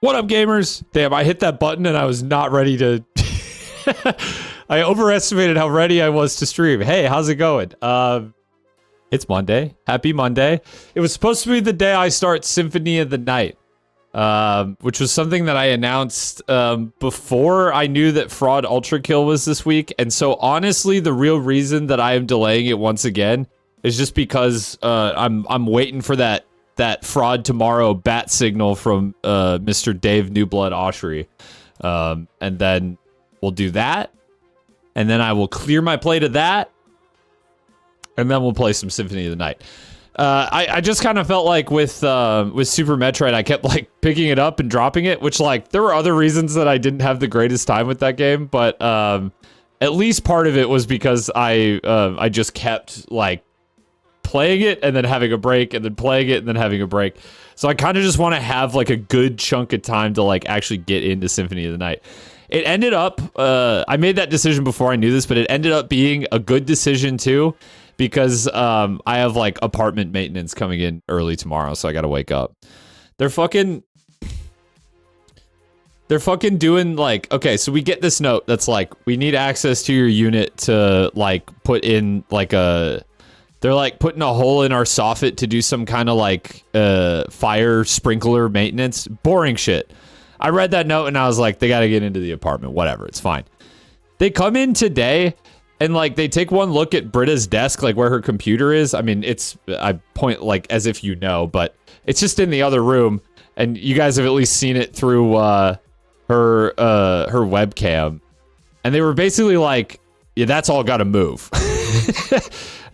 What up, gamers? Damn, I hit that button and I was not ready to... I overestimated how ready I was to stream. Hey, how's it going? It's Monday. Happy Monday. It was supposed to be the day I start Symphony of the Night, which was something that I announced before I knew that Fraud Ultra Kill was this week. And so honestly, the real reason that I am delaying it once again is just because I'm waiting for that Fraud Tomorrow bat signal from Mr. Dave Newblood Oshry. And then we'll do that. And then I will clear my plate of that. And then we'll play some Symphony of the Night. I just kind of felt like with Super Metroid, I kept like picking it up and dropping it, which like there were other reasons that I didn't have the greatest time with that game, but at least part of it was because I just kept like playing it and then having a break and then playing it and then having a break. So I kind of just want to have like a good chunk of time to like actually get into Symphony of the Night. It ended up, I made that decision before I knew this, but it ended up being a good decision too, because I have like apartment maintenance coming in early tomorrow, so I gotta wake up. They're fucking doing like, okay, so we get this note that's like, we need access to your unit to like put in like they're like putting a hole in our soffit to do some kind of like fire sprinkler maintenance. Boring shit. I read that note and I was like, they gotta get into the apartment. Whatever, it's fine. They come in today and like they take one look at Britta's desk, like where her computer is. I mean, I point like as if you know, but it's just in the other room, and you guys have at least seen it through her webcam. And they were basically like, yeah, that's all gotta move.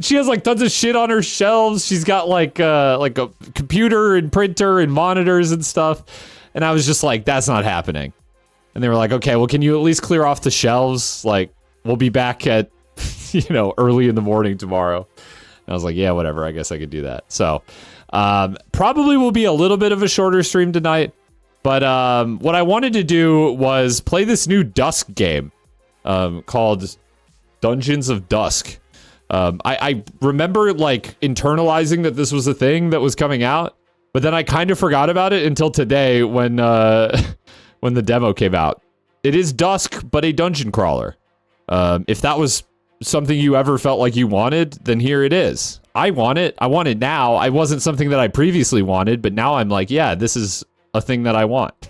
She has like tons of shit on her shelves. She's got like a computer and printer and monitors and stuff. And I was just like, that's not happening. And they were like, okay, well, can you at least clear off the shelves? Like, we'll be back at, early in the morning tomorrow. And I was like, yeah, whatever. I guess I could do that. So probably will be a little bit of a shorter stream tonight. But what I wanted to do was play this new Dusk game called Dungeons of Dusk. I remember like internalizing that this was a thing that was coming out. But then I kind of forgot about it until today when the demo came out. It is Dusk, but a dungeon crawler. If that was something you ever felt like you wanted, then here it is. I want it. I want it now. I wasn't something that I previously wanted, but now I'm like, yeah, this is a thing that I want.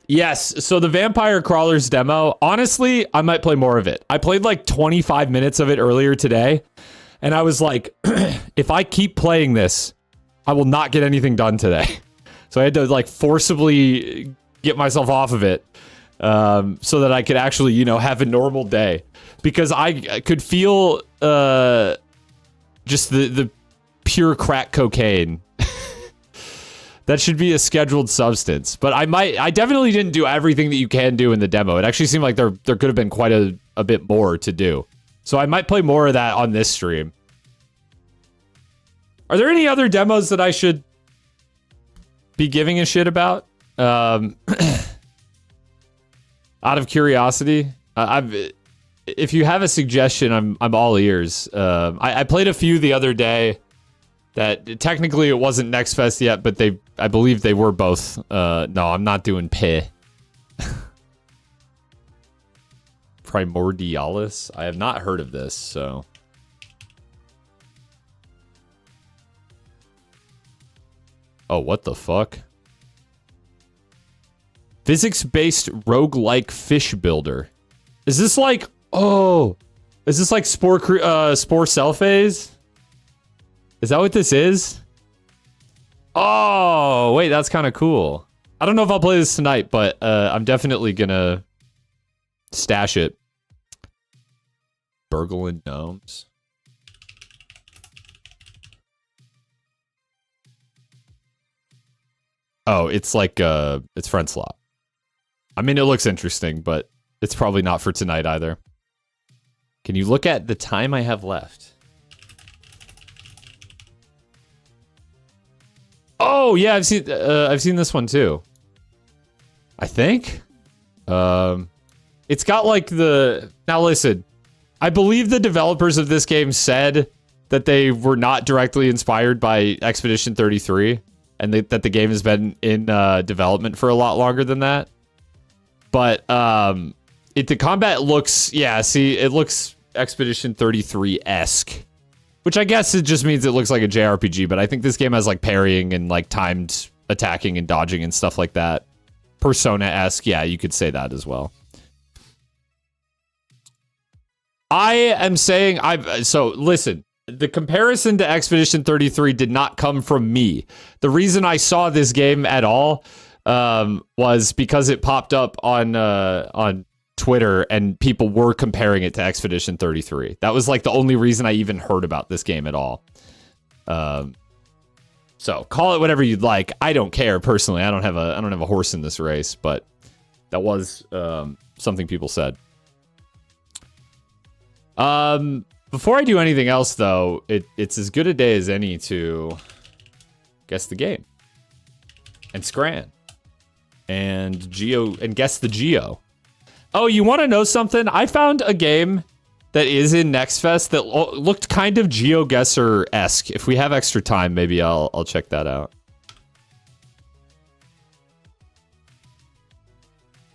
Yes, so the Vampire Crawlers demo, honestly, I might play more of it. I played like 25 minutes of it earlier today. And I was like, if I keep playing this, I will not get anything done today. So I had to like forcibly get myself off of it so that I could actually, have a normal day. Because I could feel just the pure crack cocaine. That should be a scheduled substance. But I definitely didn't do everything that you can do in the demo. It actually seemed like there could have been quite a bit more to do. So I might play more of that on this stream. Are there any other demos that I should be giving a shit about? Out of curiosity, if you have a suggestion, I'm all ears. I played a few the other day that technically it wasn't Next Fest yet, but I believe they were both. No, I'm not doing P. Primordialis? I have not heard of this, so. Oh, what the fuck? Physics-based roguelike fish builder. Is this like, is this like Spore Cell Phase? Is that what this is? Oh, wait, that's kind of cool. I don't know if I'll play this tonight, but I'm definitely gonna stash it. Burgling Gnomes. Oh, it's like, it's Friend Slot. I mean, it looks interesting, but it's probably not for tonight either. Can you look at the time I have left? Oh, yeah, I've seen this one too. I think. It's got like now listen, I believe the developers of this game said that they were not directly inspired by Expedition 33. and that the game has been in development for a lot longer than that. But the combat looks, yeah, see, it looks Expedition 33-esque, which I guess it just means it looks like a JRPG, but I think this game has like parrying and like timed attacking and dodging and stuff like that. Persona-esque, yeah, you could say that as well. I am saying, so listen, the comparison to Expedition 33 did not come from me. The reason I saw this game at all was because it popped up on Twitter and people were comparing it to Expedition 33. That was like the only reason I even heard about this game at all. So call it whatever you'd like. I don't care personally. I don't have a horse in this race, but that was something people said. Before I do anything else, though, it's as good a day as any to guess the game and Scran and guess the Geo. Oh, you want to know something? I found a game that is in Next Fest that looked kind of Geoguessr-esque. If we have extra time, maybe I'll check that out.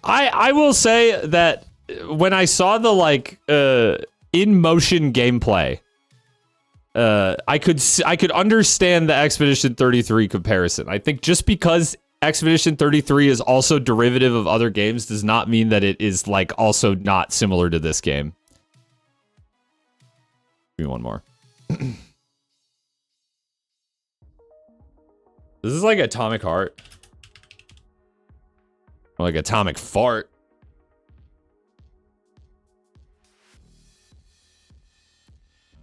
I will say that when I saw the like in motion gameplay, I could understand the Expedition 33 comparison. I think just because Expedition 33 is also derivative of other games does not mean that it is like also not similar to this game. Give me one more. This is like Atomic Heart. Or like Atomic Fart.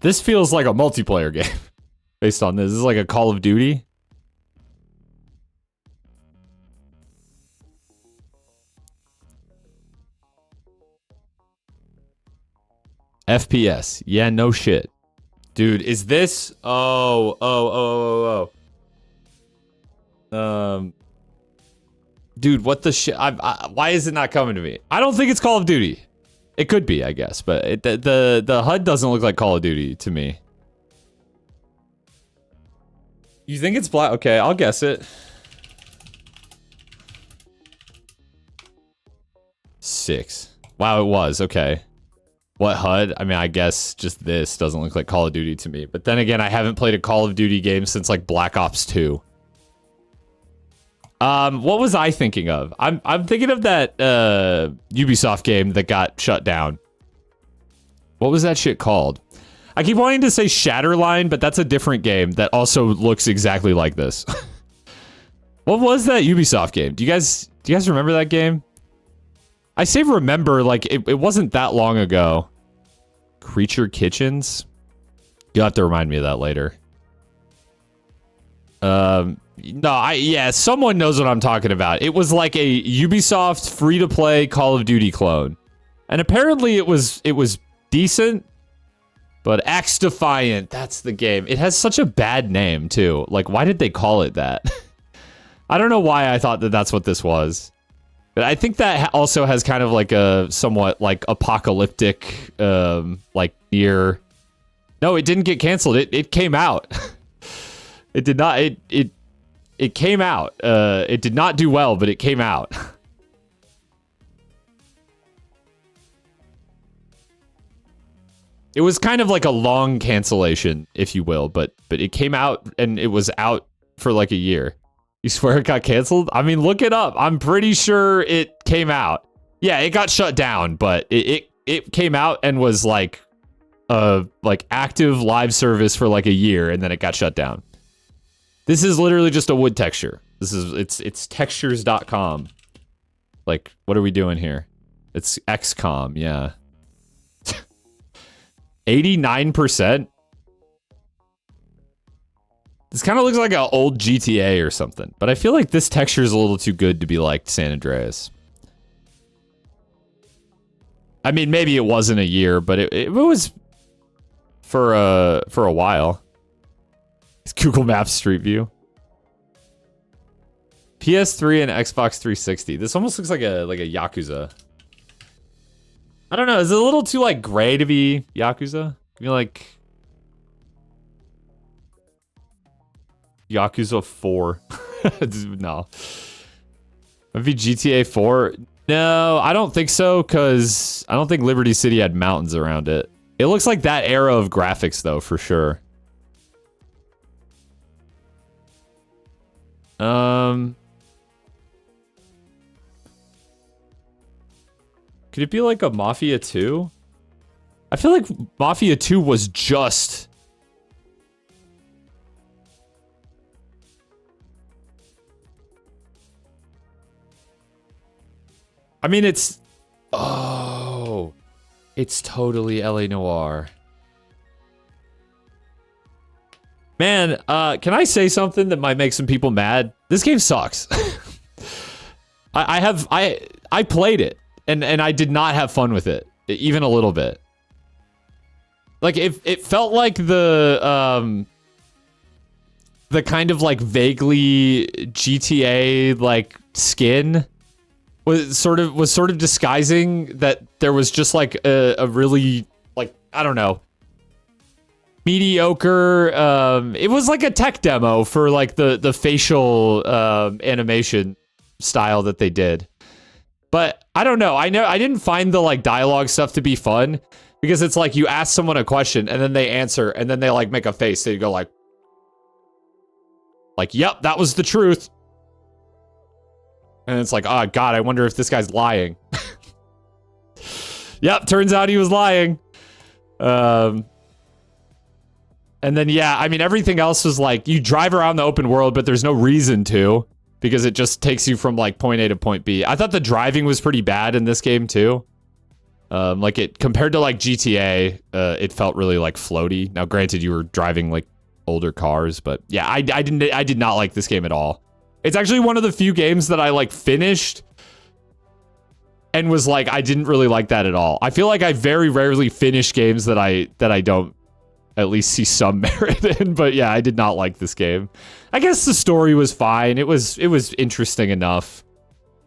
This feels like a multiplayer game based on this. This is like a Call of Duty. FPS. Yeah, no shit. Dude, is this... Oh. Dude, what the shit? Why is it not coming to me? I don't think it's Call of Duty. It could be, I guess, but the HUD doesn't look like Call of Duty to me. You think it's black? Okay, I'll guess it. 6. Wow, it was. Okay. What HUD? I mean, I guess just this doesn't look like Call of Duty to me. But then again, I haven't played a Call of Duty game since like Black Ops 2. What was I thinking of? I'm thinking of that Ubisoft game that got shut down. What was that shit called? I keep wanting to say Shatterline, but that's a different game that also looks exactly like this. What was that Ubisoft game? Do you guys remember that game? I say remember, like it wasn't that long ago. Creature Kitchens? You'll have to remind me of that later. Yeah, someone knows what I'm talking about. It was like a Ubisoft free-to-play Call of Duty clone. And apparently it was decent, but Axe Defiant, that's the game. It has such a bad name, too. Like, why did they call it that? I don't know why I thought that that's what this was. But I think that also has kind of like a somewhat like apocalyptic, like near... No, it didn't get canceled. It came out. It did not. It came out. It did not do well, but it came out. It was kind of like a long cancellation, if you will, but it came out and it was out for like a year. You swear it got canceled? I mean, look it up. I'm pretty sure it came out. Yeah, it got shut down, but it came out and was like active live service for like a year, and then it got shut down. This is literally just a wood texture. It's textures.com. Like, what are we doing here? It's XCOM, yeah. 89%? This kind of looks like an old GTA or something, but I feel like this texture is a little too good to be like San Andreas. I mean, maybe it wasn't a year, but it was for a while. It's Google Maps Street View. PS3 and Xbox 360. This almost looks like a Yakuza. I don't know. Is it a little too like gray to be Yakuza? I mean, like Yakuza 4. No. Maybe GTA 4? No, I don't think so, because I don't think Liberty City had mountains around it. It looks like that era of graphics, though, for sure. Could it be like a Mafia 2? I feel like Mafia 2 was just... I mean, it's... Oh... It's totally LA Noire. Man, can I say something that might make some people mad? This game sucks. I played it, and I did not have fun with it, even a little bit. Like, it felt like the kind of like vaguely GTA like skin was sort of disguising that there was just like a really, like, I don't know, mediocre, it was like a tech demo for like the facial animation style that they did. But I don't know. I didn't find the like dialogue stuff to be fun, because it's like you ask someone a question and then they answer and then they like make a face, so you go like, yep, that was the truth. And it's like, oh god, I wonder if this guy's lying. Yep, turns out he was lying. And then, yeah, I mean, everything else was like, you drive around the open world, but there's no reason to, because it just takes you from like point A to point B. I thought the driving was pretty bad in this game too. Like, it compared to like GTA, it felt really like floaty. Now, granted, you were driving like older cars, but yeah, I did not like this game at all. It's actually one of the few games that I like finished and was like, I didn't really like that at all. I feel like I very rarely finish games that I don't at least see some merit in, but yeah, I did not like this game. I guess the story was fine. It was interesting enough.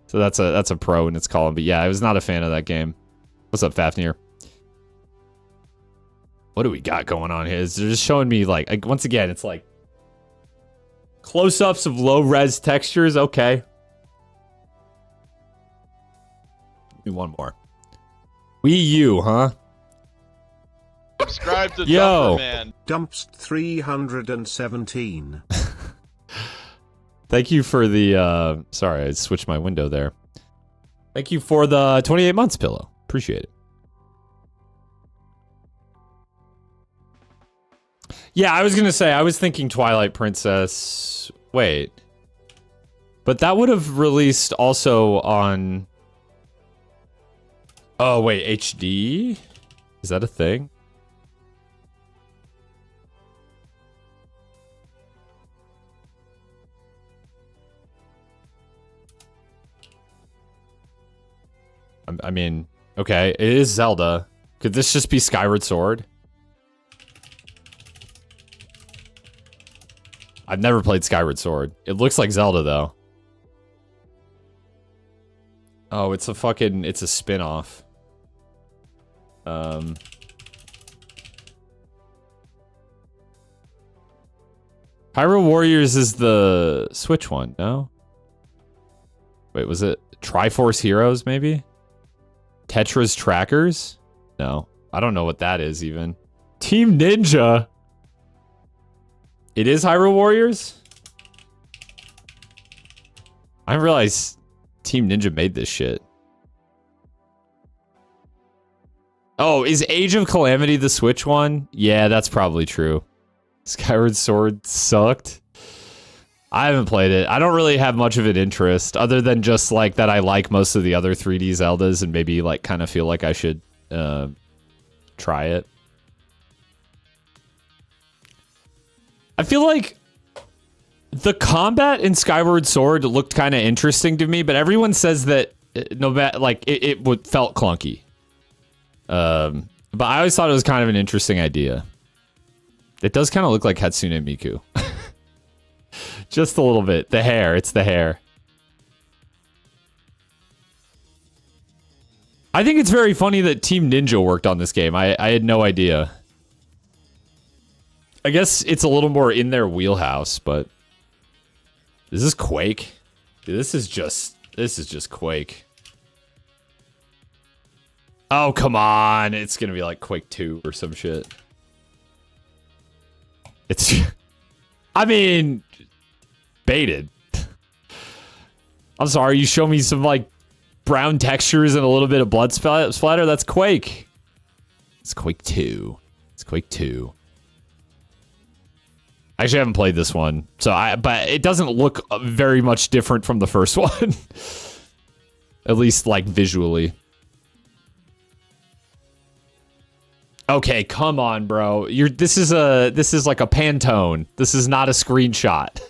So that's a pro in its column, but yeah, I was not a fan of that game. What's up, Fafnir? What do we got going on here? They're just showing me like once again, it's like close-ups of low-res textures. Okay. Give me one more. Wii U, huh? Subscribe to Yo. Dumper Man. Dumps 317. Thank you for the, sorry, I switched my window there. Thank you for the 28 months, Pillow. Appreciate it. Yeah, I was gonna say, I was thinking Twilight Princess. Wait. But that would have released also on... Oh, wait, HD? Is that a thing? I mean, okay, it is Zelda. Could this just be Skyward Sword? I've never played Skyward Sword. It looks like Zelda, though. Oh, it's a spin-off. Hyrule Warriors is the Switch one, no? Wait, was it Triforce Heroes, maybe? Tetra's Trackers? No. I don't know what that is, even. Team Ninja? It is Hyrule Warriors? I didn't realize Team Ninja made this shit. Oh, is Age of Calamity the Switch one? Yeah, that's probably true. Skyward Sword sucked. I haven't played it. I don't really have much of an interest, other than just like that I like most of the other 3D Zeldas and maybe like kind of feel like I should try it. I feel like the combat in Skyward Sword looked kind of interesting to me, but everyone says that no matter like it felt clunky. But I always thought it was kind of an interesting idea. It does kind of look like Hatsune Miku. Just a little bit. The hair, it's the hair. I think it's very funny that Team Ninja worked on this game. I had no idea. I guess it's a little more in their wheelhouse, but Is this Quake? Dude, this is just Quake. Oh, come on. It's gonna be like Quake 2 or some shit. It's... I mean... baited. I'm sorry, you show me some, like, brown textures and a little bit of blood splatter? That's Quake. It's Quake 2. It's Quake 2. I actually haven't played this one, but it doesn't look very much different from the first one. At least, like, visually. Okay, come on, bro. This is like a Pantone. This is not a screenshot.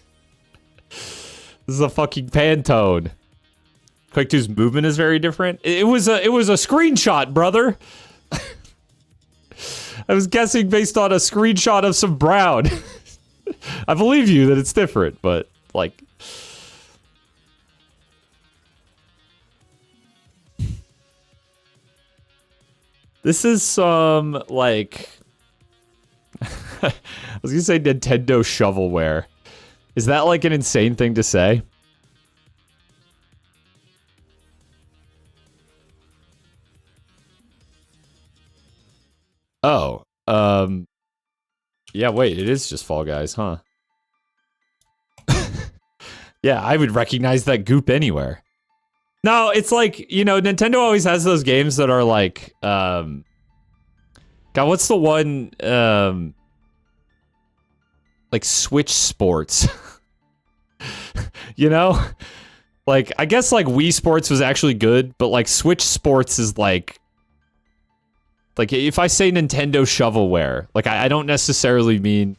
This is a fucking Pantone. Quake 2's movement is very different. It was a screenshot, brother. I was guessing based on a screenshot of some brown. I believe you that it's different, but like... This is some, like... I was gonna say Nintendo shovelware. Is that, like, an insane thing to say? Oh, yeah, wait, it is just Fall Guys, huh? Yeah, I would recognize that goop anywhere. No, it's like, you know, Nintendo always has those games that are like, God, what's the one, like Switch Sports? You know? Like, I guess, like, Wii Sports was actually good, but, like, Switch Sports is, like, if I say Nintendo shovelware, like, I don't necessarily mean,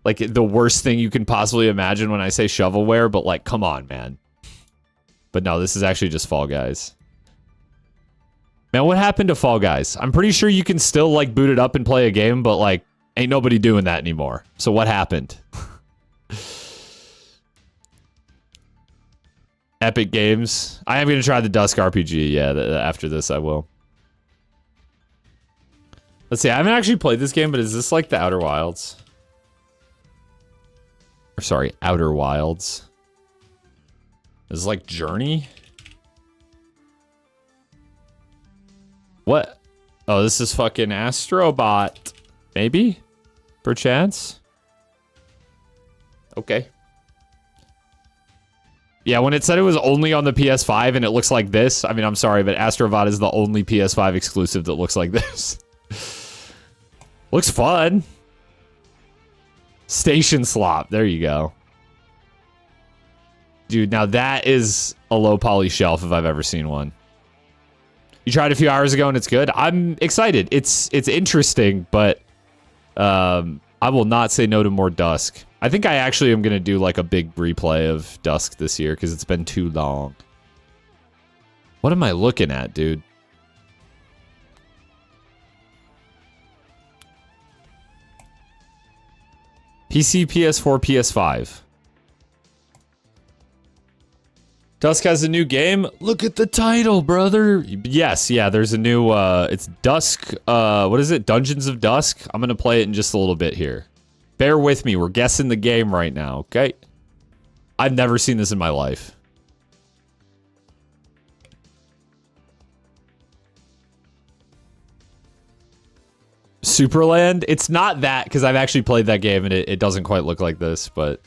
like, the worst thing you can possibly imagine when I say shovelware, but, like, come on, man. But no, this is actually just Fall Guys. Man, what happened to Fall Guys? I'm pretty sure you can still, like, boot it up and play a game, but, like, ain't nobody doing that anymore. So what happened? Epic Games. I am going to try the Dusk RPG. Yeah, after this I will. Let's see, I haven't actually played this game, but is this like the Outer Wilds? Or sorry, Outer Wilds. Is this like Journey? What? Oh, this is fucking Astrobot. Maybe? Perchance? Okay. Yeah, when it said it was only on the PS5 and it looks like this, I mean, I'm sorry, but Astrobot is the only PS5 exclusive that looks like this. Looks fun. Station Slop. There you go. Dude, now that is a low poly shelf if I've ever seen one. You tried a few hours ago and it's good. I'm excited. It's interesting, but I will not say no to more Dusk. I think I actually am going to do like a big replay of Dusk this year because it's been too long. What am I looking at, dude? PC, PS4, PS5. Dusk has a new game. Look at the title, brother. Yes, yeah, there's a new, it's Dusk, what is it? Dungeons of Dusk? I'm gonna play it in just a little bit here. Bear with me, we're guessing the game right now, okay? I've never seen this in my life. Superland? It's not that, because I've actually played that game and it doesn't quite look like this, but...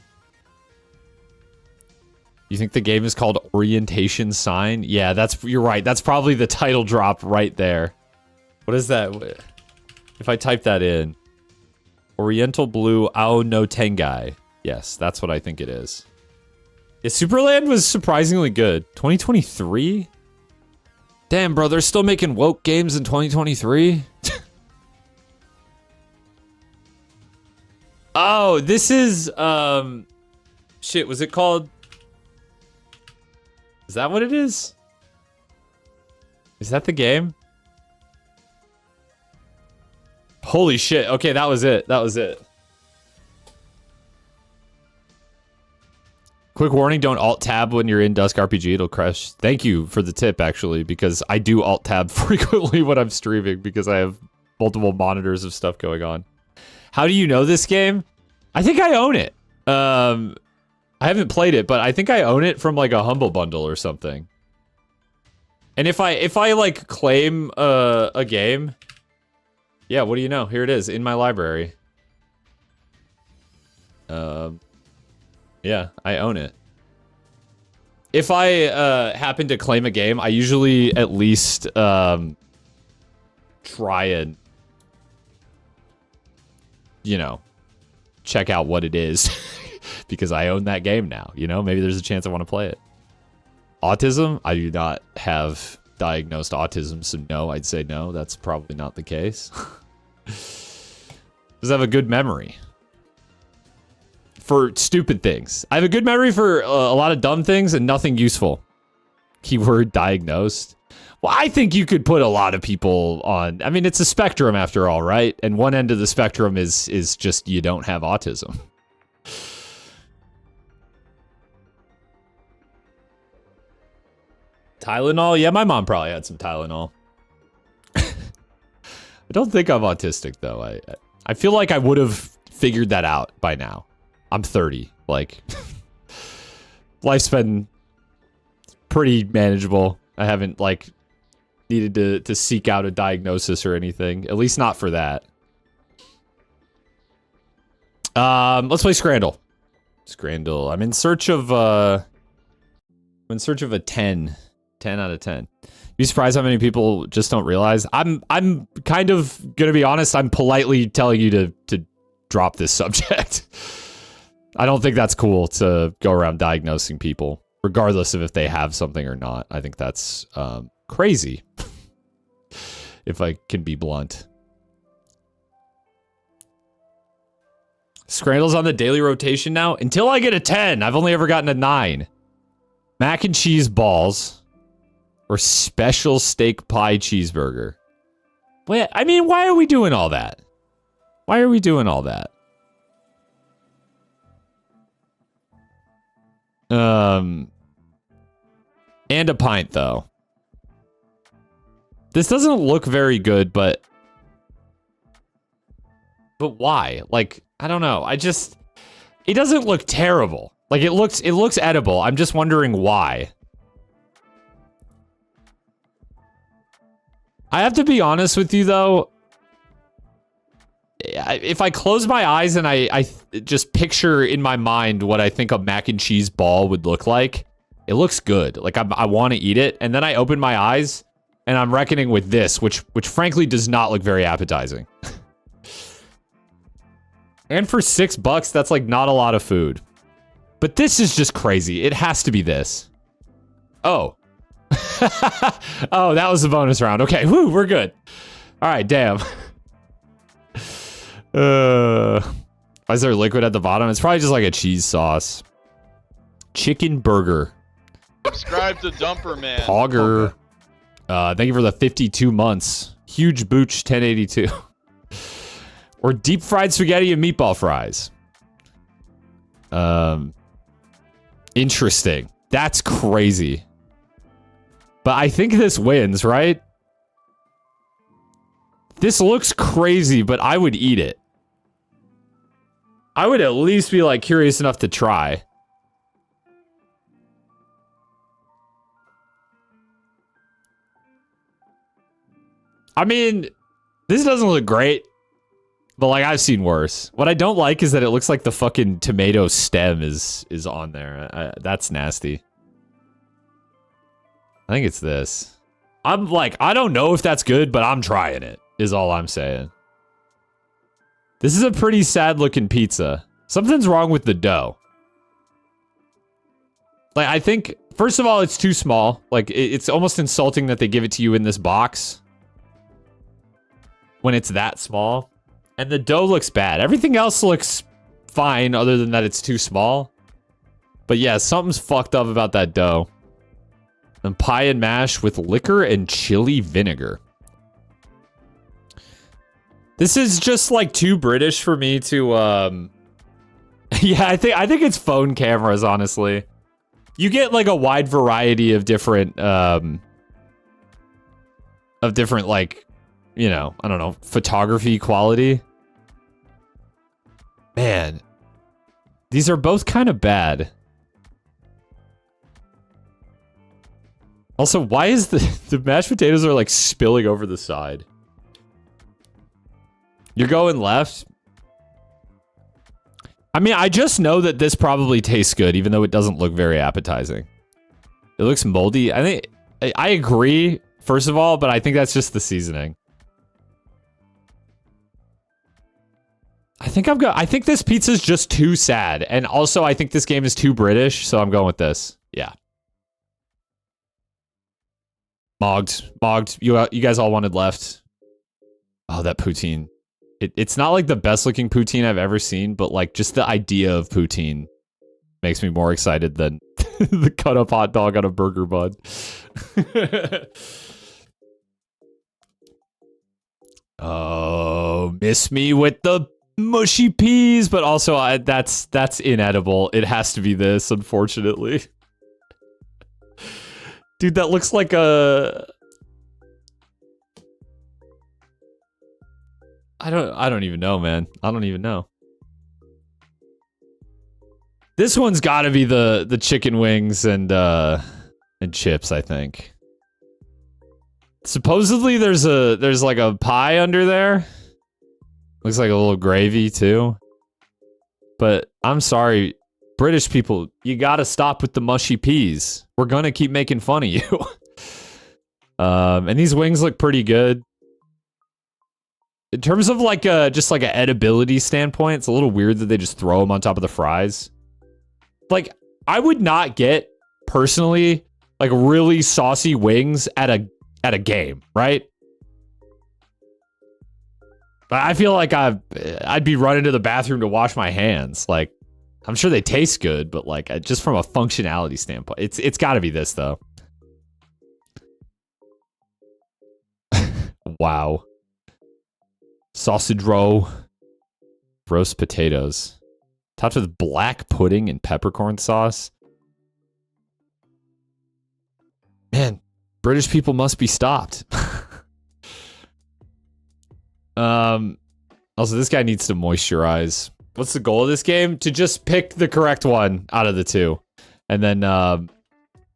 You think the game is called Orientation Sign? Yeah, you're right. That's probably the title drop right there. What is that? If I type that in. Oriental Blue Ao no Tengai. Yes, that's what I think it is. Yeah, Superland was surprisingly good. 2023? Damn, bro, they're still making woke games in 2023? Oh, this is, shit, was it called... Is that what it is? Is that the game? Holy shit. Okay, that was it. That was it. Quick warning, don't alt-tab when you're in Dusk RPG. It'll crash. Thank you for the tip, actually, because I do alt-tab frequently when I'm streaming because I have multiple monitors of stuff going on. How do you know this game? I think I own it. I haven't played it, but I think I own it from like a Humble Bundle or something. And if I like claim a game, yeah, what do you know? Here it is in my library. Yeah, I own it. If I happen to claim a game, I usually at least try and, you know, check out what it is because I own that game now, you know? Maybe there's a chance I want to play it. Autism? I do not have diagnosed autism, so no, I'd say no. That's probably not the case. Does have a good memory for stupid things. I have a good memory for a lot of dumb things and nothing useful. Keyword diagnosed. Well, I think you could put a lot of people on. I mean, it's a spectrum after all, right? And one end of the spectrum is just you don't have autism. Tylenol? Yeah, my mom probably had some Tylenol. I don't think I'm autistic, though. I feel like I would have figured that out by now. I'm 30. Like, life's been pretty manageable. I haven't, like, needed to seek out a diagnosis or anything. At least not for that. Let's play Scrandle. Scrandle. I'm in search of a 10. 10 out of 10. Be surprised how many people just don't realize. I'm kind of gonna be honest. I'm politely telling you to drop this subject. I don't think that's cool to go around diagnosing people, regardless of if they have something or not. I think that's crazy. If I can be blunt. Scrandle's on the daily rotation now. Until I get a 10, I've only ever gotten a 9. Mac and cheese balls. Or special steak pie cheeseburger. Wait, I mean, why are we doing all that? Why are we doing all that? And a pint, though. This doesn't look very good, but why? Like, I don't know. It doesn't look terrible. Like, it looks edible. I'm just wondering why. I have to be honest with you, though. If I close my eyes and I just picture in my mind what I think a mac and cheese ball would look like, it looks good. Like, I want to eat it. And then I open my eyes and I'm reckoning with this, which frankly does not look very appetizing. And for $6, that's like not a lot of food. But this is just crazy. It has to be this. Oh. Oh, that was the bonus round. Okay, whoo, we're good. All right, damn. Why is there liquid at the bottom? It's probably just like a cheese sauce. Chicken burger. Subscribe to Dumper Man. Pogger. Thank you for the 52 months. Huge Booch 1082. Or deep fried spaghetti and meatball fries. Interesting. That's crazy. But I think this wins, right? This looks crazy, but I would eat it. I would at least be like curious enough to try. I mean, this doesn't look great, but like I've seen worse. What I don't like is that it looks like the fucking tomato stem is on there. That's nasty. I think it's this. I'm like, I don't know if that's good, but I'm trying it, is all I'm saying. This is a pretty sad looking pizza. Something's wrong with the dough. Like, I think, first of all, it's too small. Like, it's almost insulting that they give it to you in this box when it's that small. And the dough looks bad. Everything else looks fine other than that it's too small. But yeah, something's fucked up about that dough. And pie and mash with liquor and chili vinegar. This is just like too British for me to yeah, I think it's phone cameras, honestly. You get like a wide variety of different like, you know, I don't know, photography quality. Man, these are both kind of bad. Also, why is the mashed potatoes are like spilling over the side? You're going left? I mean, I just know that this probably tastes good, even though it doesn't look very appetizing. It looks moldy. I think I agree, first of all, but I think that's just the seasoning. I think this pizza's just too sad. And also, I think this game is too British, so I'm going with this. Yeah. Mogged. You guys all wanted left. Oh, that poutine. It's not like the best looking poutine I've ever seen, but like just the idea of poutine makes me more excited than the cut up hot dog on a burger bun. Oh, miss me with the mushy peas, but also that's inedible. It has to be this, unfortunately. Dude, that looks like a... I don't even know, man. I don't even know. This one's got to be the chicken wings and chips, I think. Supposedly there's like a pie under there. Looks like a little gravy too. But I'm sorry, British people, you got to stop with the mushy peas. We're going to keep making fun of you. And these wings look pretty good. In terms of like just like an edibility standpoint, it's a little weird that they just throw them on top of the fries. Like, I would not get, personally, like really saucy wings at a game, right? But I feel like I'd be running to the bathroom to wash my hands. Like, I'm sure they taste good, but like just from a functionality standpoint, it's got to be this though. Wow. Sausage roll, roast potatoes, topped with black pudding and peppercorn sauce. Man, British people must be stopped. Also, this guy needs to moisturize. What's the goal of this game? To just pick the correct one out of the two, and then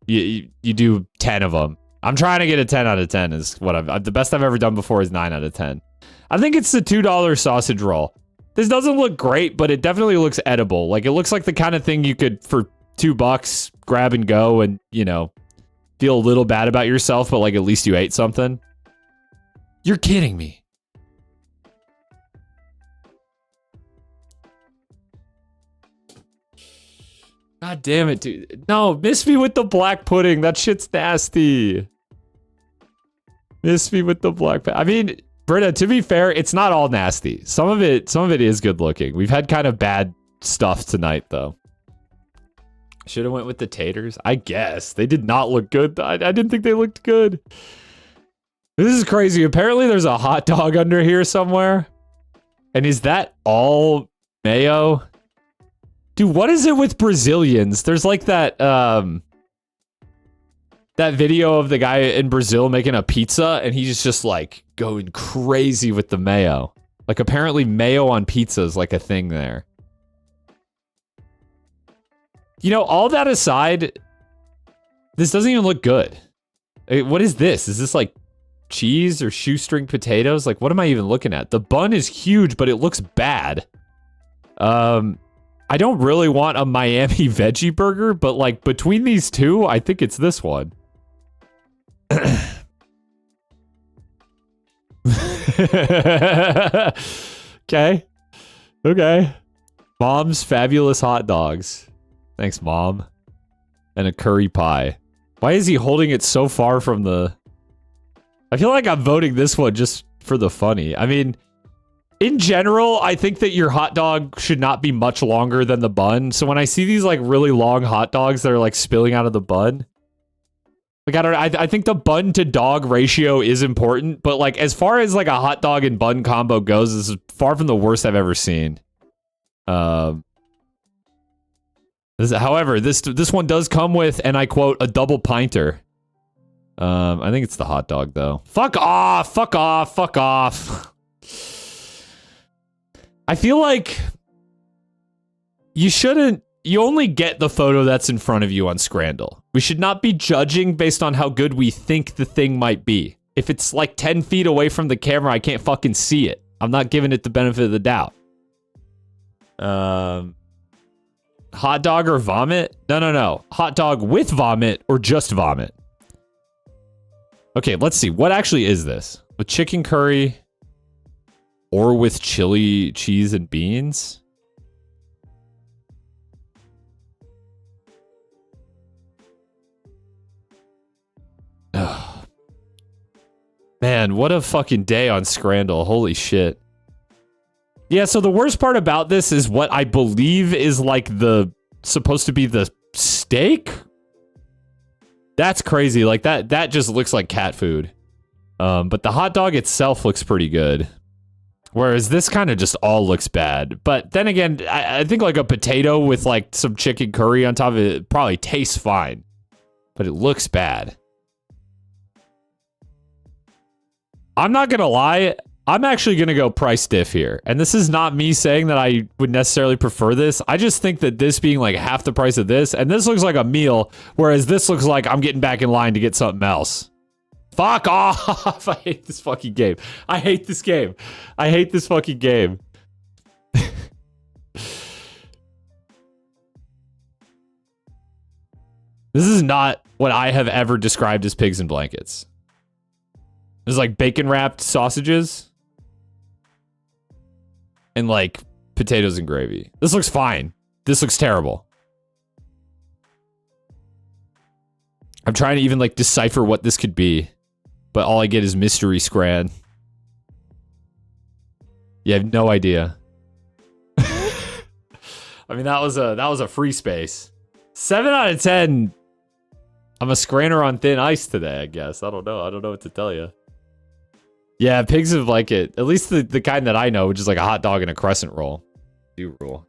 you do 10 of them. I'm trying to get a 10 out of 10. Is what the best I've ever done before is 9 out of 10. I think it's the $2 sausage roll. This doesn't look great, but it definitely looks edible. Like, it looks like the kind of thing you could, for $2, grab and go and, you know, feel a little bad about yourself, but like at least you ate something. You're kidding me. God damn it, dude. No, miss me with the black pudding. That shit's nasty. Miss me with the black pudding. I mean, Britta, to be fair, it's not all nasty. Some of it is good looking. We've had kind of bad stuff tonight, though. Should have went with the taters. I guess. They did not look good. I didn't think they looked good. This is crazy. Apparently, there's a hot dog under here somewhere. And is that all mayo? Dude, what is it with Brazilians? There's like that video of the guy in Brazil making a pizza, and he's just like going crazy with the mayo. Like, apparently mayo on pizza is like a thing there. You know, all that aside, this doesn't even look good. What is this? Is this like cheese or shoestring potatoes? Like, what am I even looking at? The bun is huge, but it looks bad. I don't really want a Miami veggie burger, but like between these two, I think it's this one. Okay. Mom's fabulous hot dogs. Thanks, Mom. And a curry pie. Why is he holding it so far from the... I feel like I'm voting this one just for the funny. I mean, in general, I think that your hot dog should not be much longer than the bun. So when I see these like really long hot dogs that are like spilling out of the bun, like I think the bun to dog ratio is important, but like as far as like a hot dog and bun combo goes, this is far from the worst I've ever seen. However, this one does come with, and I quote, a double pinter. I think it's the hot dog though. Fuck off! I feel like you only get the photo that's in front of you on Scrandle. We should not be judging based on how good we think the thing might be. If it's like 10 feet away from the camera, I can't fucking see it. I'm not giving it the benefit of the doubt. Hot dog or vomit? No. Hot dog with vomit or just vomit? Okay, let's see. What actually is this? With chicken curry or with chili, cheese, and beans? Ugh. Man, what a fucking day on Scrandle. Holy shit. Yeah, so the worst part about this is what I believe is like supposed to be the steak? That's crazy. Like that just looks like cat food. But the hot dog itself looks pretty good. Whereas this kind of just all looks bad. But then again, I think like a potato with like some chicken curry on top of it probably tastes fine. But it looks bad. I'm not gonna lie, I'm actually gonna go price diff here. And this is not me saying that I would necessarily prefer this. I just think that this being like half the price of this, and this looks like a meal, whereas this looks like I'm getting back in line to get something else. Fuck off! I hate this fucking game. I hate this game. I hate this fucking game. This is not what I have ever described as pigs in blankets. There's like bacon wrapped sausages and like potatoes and gravy. This looks fine. This looks terrible. I'm trying to even like decipher what this could be, but all I get is mystery scran. Yeah, I have no idea. I mean, that was a free space. 7 out of 10. I'm a scranner on thin ice today, I guess. I don't know. I don't know what to tell you. Yeah, pigs have like it. At least the kind that I know, which is like a hot dog and a crescent roll. Do rule.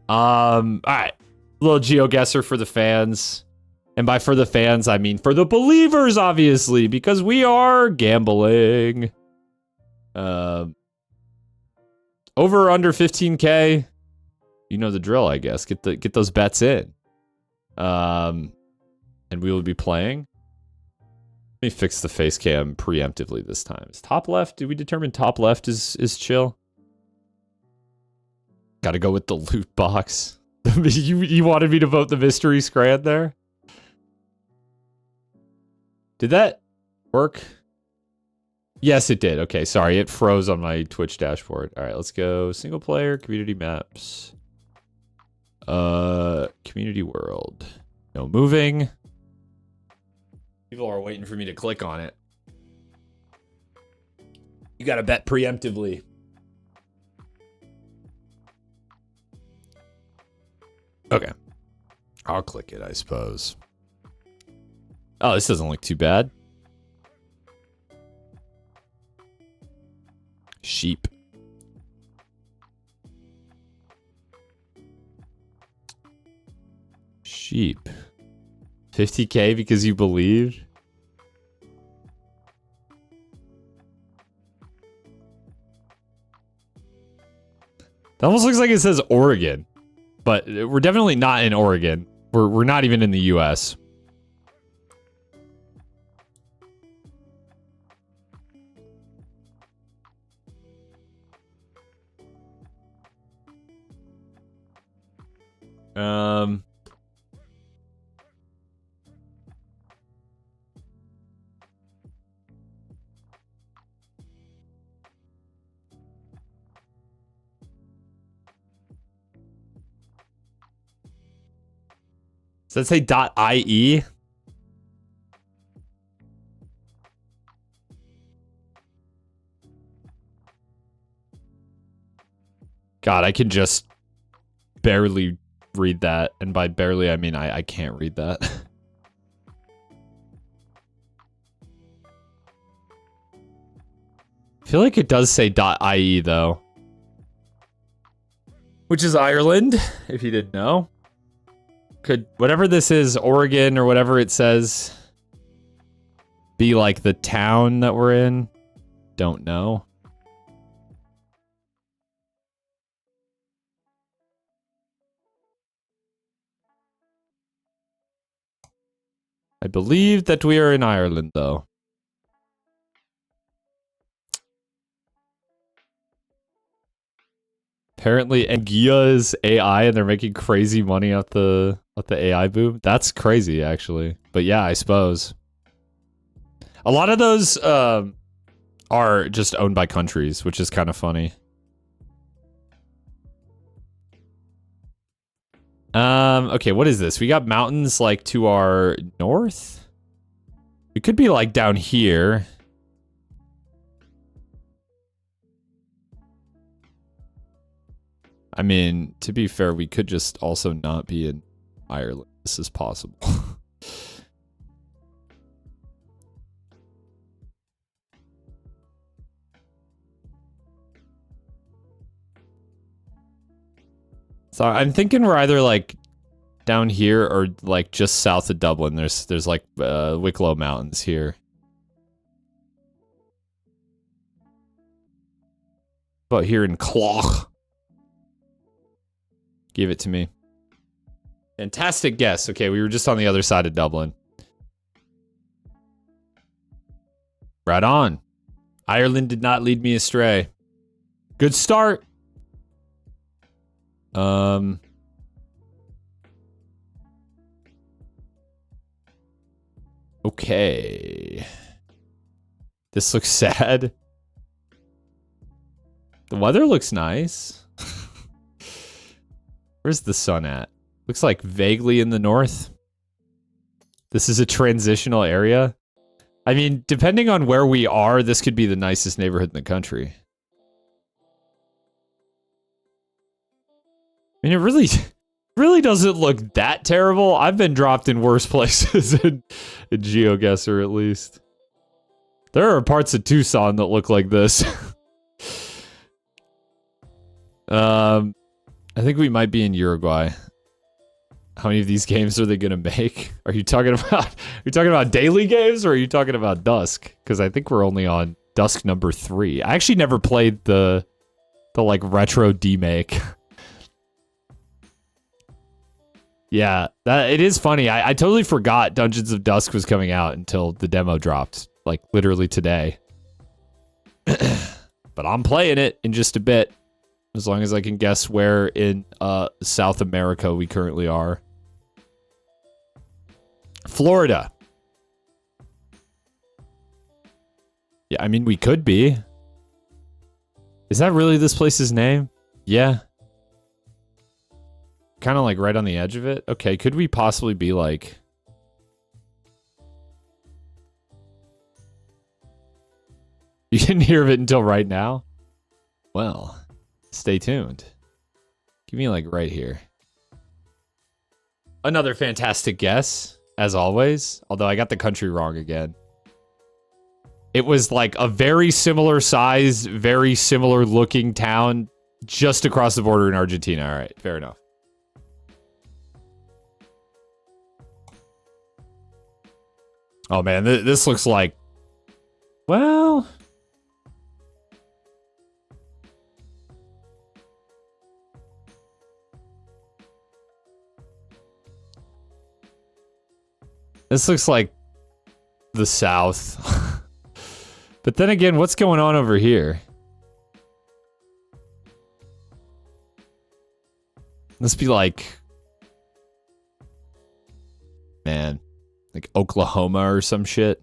All right. Little Geoguessr for the fans. And by for the fans, I mean for the believers, obviously, because we are gambling. Over or under 15K. You know the drill, I guess. Get those bets in. And we will be playing. Let me fix the face cam preemptively this time. Is top left? Did we determine top left is chill? Gotta go with the loot box. you wanted me to vote the mystery scran there? Did that work? Yes, it did. Okay, sorry. It froze on my Twitch dashboard. All right, let's go. Single player, community maps. Community world. No moving. People are waiting for me to click on it. You gotta bet preemptively. Okay. I'll click it, I suppose. Oh, this doesn't look too bad. Sheep. Sheep. 50K because you believe? That almost looks like it says Oregon. But we're definitely not in Oregon. We're not even in the US. Does that say .ie? God, I can just barely read that. And by barely, I mean I can't read that. I feel like it does say .ie, though. Which is Ireland, if you didn't know. Could whatever this is, Oregon or whatever it says, be like the town that we're in? Don't know. I believe that we are in Ireland, though. Apparently, Ngia is AI, and they're making crazy money off the AI boom. That's crazy, actually. But yeah, I suppose. A lot of those are just owned by countries, which is kind of funny. Okay, what is this? We got mountains like to our north? We could be like down here. I mean, to be fair, we could just also not be in Ireland. This is possible. So I'm thinking we're either like down here or like just south of Dublin. There's like Wicklow Mountains here. But here in Clough. Give it to me. Fantastic guess. Okay, we were just on the other side of Dublin. Right on. Ireland did not lead me astray. Good start. Okay. This looks sad. The weather looks nice. Where's the sun at? Looks like vaguely in the north. This is a transitional area. I mean, depending on where we are, this could be the nicest neighborhood in the country. I mean, it really doesn't look that terrible. I've been dropped in worse places in Geoguessr, at least. There are parts of Tucson that look like this. I think we might be in Uruguay. How many of these games are they gonna make? Are you talking about daily games, or are you talking about Dusk? Because I think we're only on Dusk number 3. I actually never played the like retro demake. Yeah, it is funny. I totally forgot Dungeons of Dusk was coming out until the demo dropped, like literally today. But I'm playing it in just a bit, as long as I can guess where in South America we currently are. Florida. Yeah, I mean, we could be. Is that really this place's name? Yeah. Kind of like right on the edge of it. Okay, could we possibly be like... You didn't hear of it until right now? Well, stay tuned. Give me like right here. Another fantastic guess, as always. Although I got the country wrong again. It was like a very similar size, very similar looking town just across the border in Argentina. All right, fair enough. Oh man, this looks like... Well... This looks like the South. But then again, what's going on over here? Must be like... Man. Like Oklahoma or some shit.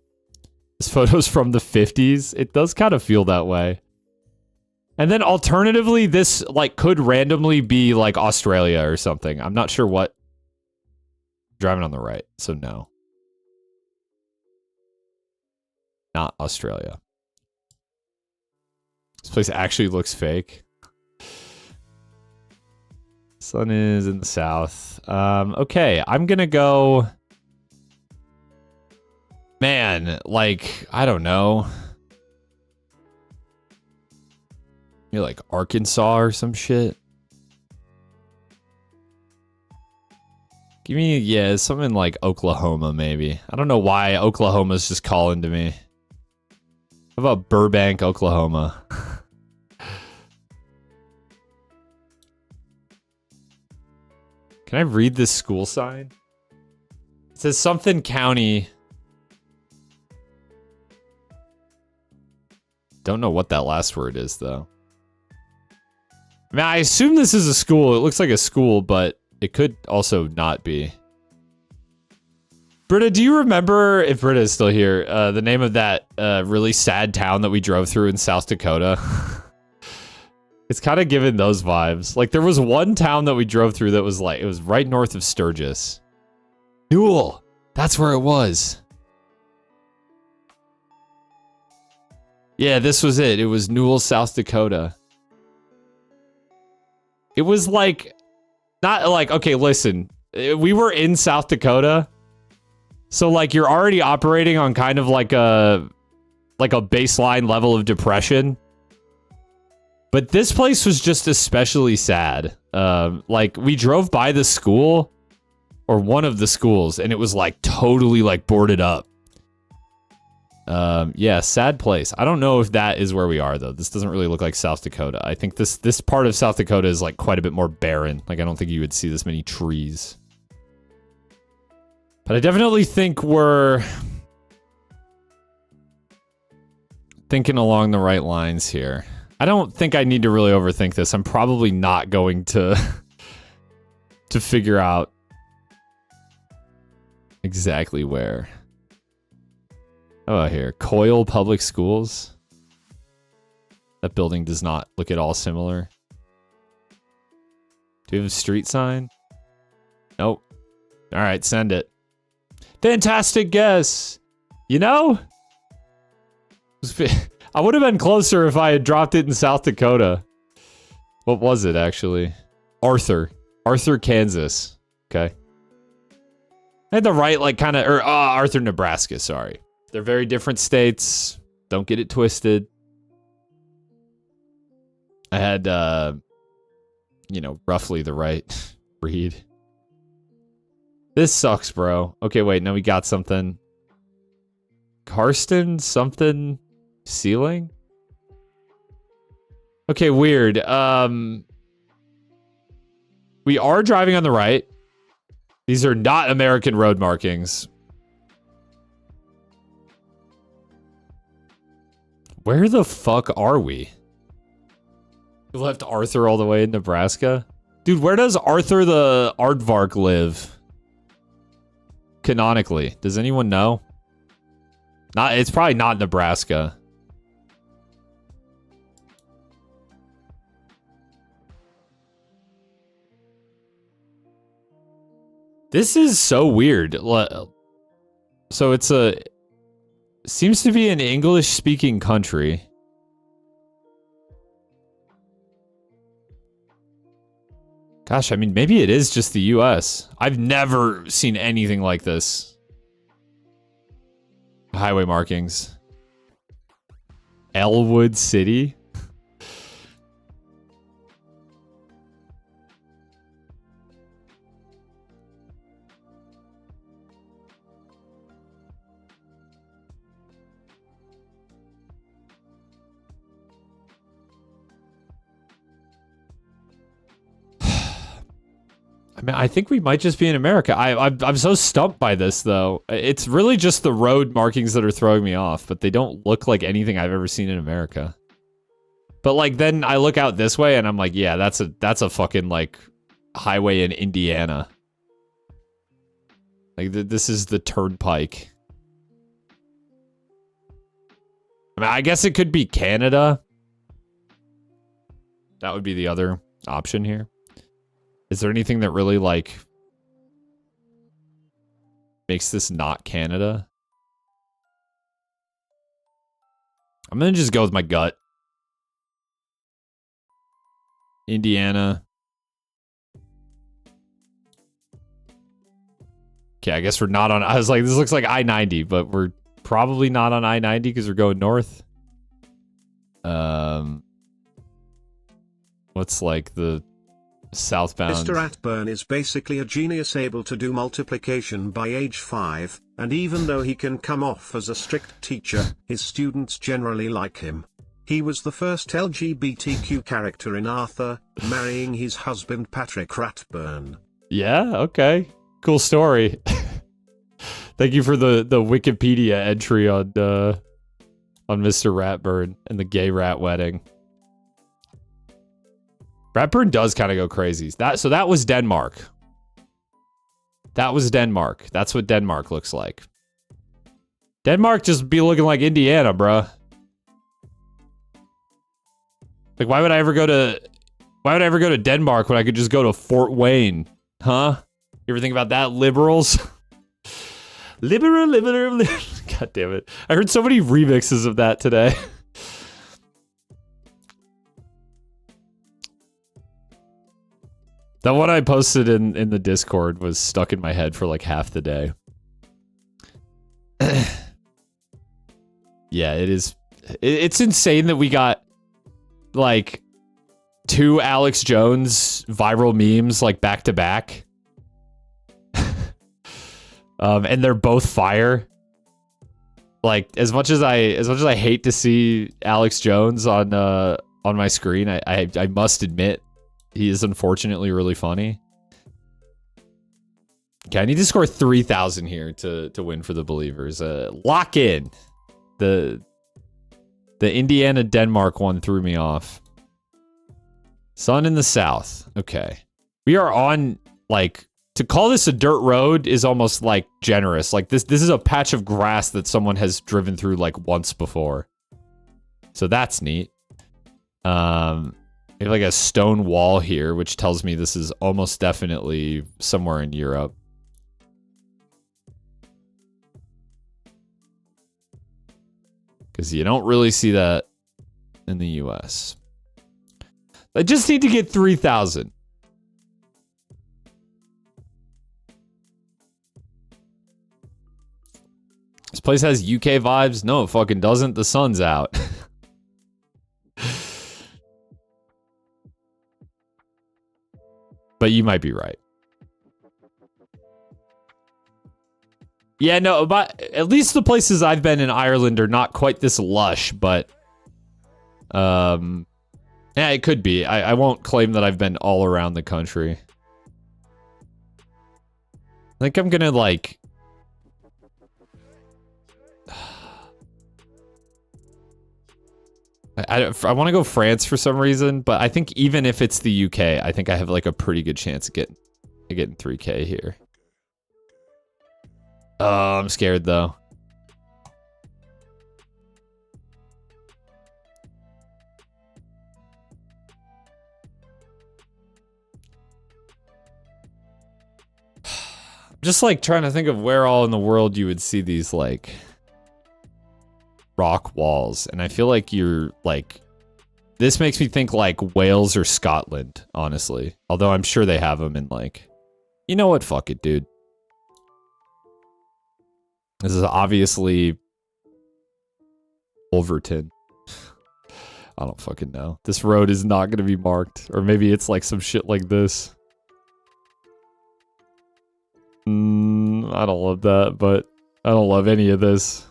This photo's from the 50s. It does kind of feel that way. And then alternatively, this like could randomly be like Australia or something. I'm not sure what. Driving on the right, so no. Not Australia. This place actually looks fake. Sun is in the south. Okay, I'm gonna go... Man, like, I don't know. Maybe like Arkansas or some shit. Give me, yeah, something like Oklahoma, maybe. I don't know why Oklahoma's just calling to me. How about Burbank, Oklahoma? Can I read this school sign? It says something county. Don't know what that last word is, though. I mean, I assume this is a school. It looks like a school, but it could also not be. Britta, do you remember, if Britta is still here, the name of that really sad town that we drove through in South Dakota? It's kind of giving those vibes. Like, there was one town that we drove through that was like, it was right north of Sturgis. Newell! That's where it was. Yeah, this was it. It was Newell, South Dakota. It was like, not like, okay, listen. We were in South Dakota. So, like, you're already operating on kind of like a baseline level of depression. But this place was just especially sad. Like, we drove by the school, or one of the schools, and it was, like, totally, like, boarded up. Yeah, sad place. I don't know if that is where we are, though. This doesn't really look like South Dakota. I think this part of South Dakota is, like, quite a bit more barren. Like, I don't think you would see this many trees. But I definitely think we're thinking along the right lines here. I don't think I need to really overthink this. I'm probably not going to to figure out exactly where. Oh, here. Coyle Public Schools. That building does not look at all similar. Do you have a street sign? Nope. All right, send it. Fantastic guess. You know? I would have been closer if I had dropped it in South Dakota. What was it, actually? Arthur. Arthur, Kansas. Okay. I had the right, like, kind of... Arthur, Nebraska, sorry. They're very different states. Don't get it twisted. I had, you know, roughly the right read. This sucks, bro. Okay, wait, no, we got something. Karsten something ceiling? Okay, weird. We are driving on the right. These are not American road markings. Where the fuck are we? We left Arthur all the way in Nebraska? Dude, where does Arthur the Aardvark live? Canonically. Does anyone know? It's probably not Nebraska. This is so weird. So it's seems to be an English-speaking country. Gosh, I mean, maybe it is just the US. I've never seen anything like this. Highway markings. Elwood City? I mean, I think we might just be in America. I'm so stumped by this, though. It's really just the road markings that are throwing me off, but they don't look like anything I've ever seen in America. But, like, then I look out this way, and I'm like, yeah, that's a fucking, like, highway in Indiana. Like, this is the turnpike. I mean, I guess it could be Canada. That would be the other option here. Is there anything that really, like, makes this not Canada? I'm gonna just go with my gut. Indiana. Okay, I guess we're not on... I was like, this looks like I-90, but we're probably not on I-90 because we're going north. What's, like, the... southbound. Mr. Atburn is basically a genius able to do multiplication by age 5, and even though he can come off as a strict teacher, his students generally like him. He was the first LGBTQ character in Arthur, marrying his husband Patrick Ratburn. Yeah, okay. Cool story. Thank you for the Wikipedia entry on Mr. Ratburn and the gay rat wedding. Ratburn does kind of go crazy. So that was Denmark. That was Denmark. That's what Denmark looks like. Denmark just be looking like Indiana, bruh. Like, why would I ever go to Denmark when I could just go to Fort Wayne? Huh? You ever think about that, liberals? Liberal. God damn it. I heard so many remixes of that today. That one I posted in the Discord was stuck in my head for like half the day. Yeah, it is. It's insane that we got like 2 Alex Jones viral memes like back to back. And they're both fire. Like as much as I hate to see Alex Jones on my screen, I must admit he is unfortunately really funny. Okay, I need to score 3,000 here to win for the Believers. Lock in. The Indiana Denmark one threw me off. Sun in the south. Okay. We are on, like, to call this a dirt road is almost like generous. Like this is a patch of grass that someone has driven through like once before. So that's neat. We have like a stone wall here, which tells me this is almost definitely somewhere in Europe. Because you don't really see that in the US. I just need to get 3,000. This place has UK vibes? No, it fucking doesn't. The sun's out. But you might be right. Yeah, no, but at least the places I've been in Ireland are not quite this lush, but yeah, it could be. I won't claim that I've been all around the country. I think I'm gonna like I want to go France for some reason, but I think even if it's the UK, I think I have like a pretty good chance of getting 3K here. Oh, I'm scared though. Just like trying to think of where all in the world you would see these like rock walls, and I feel like you're like, this makes me think like Wales or Scotland, honestly. Although I'm sure they have them in like, you know what? Fuck it, dude. This is obviously Wolverton. I don't fucking know. This road is not going to be marked. Or maybe it's like some shit like this. I don't love that, but I don't love any of this.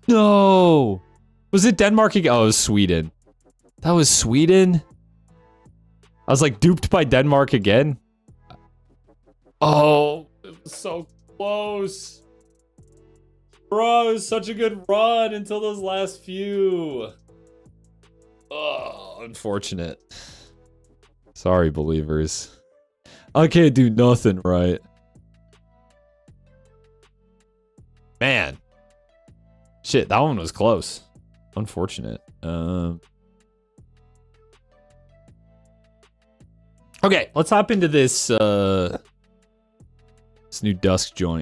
No! Was it Denmark again? Oh, it was Sweden. That was Sweden? I was like duped by Denmark again? Oh, it was so close. Bro, it was such a good run until those last few. Oh, unfortunate. Sorry, Believers. I can't do nothing right. Man. Shit, that one was close. Unfortunate. Okay, let's hop into this this new dusk joint.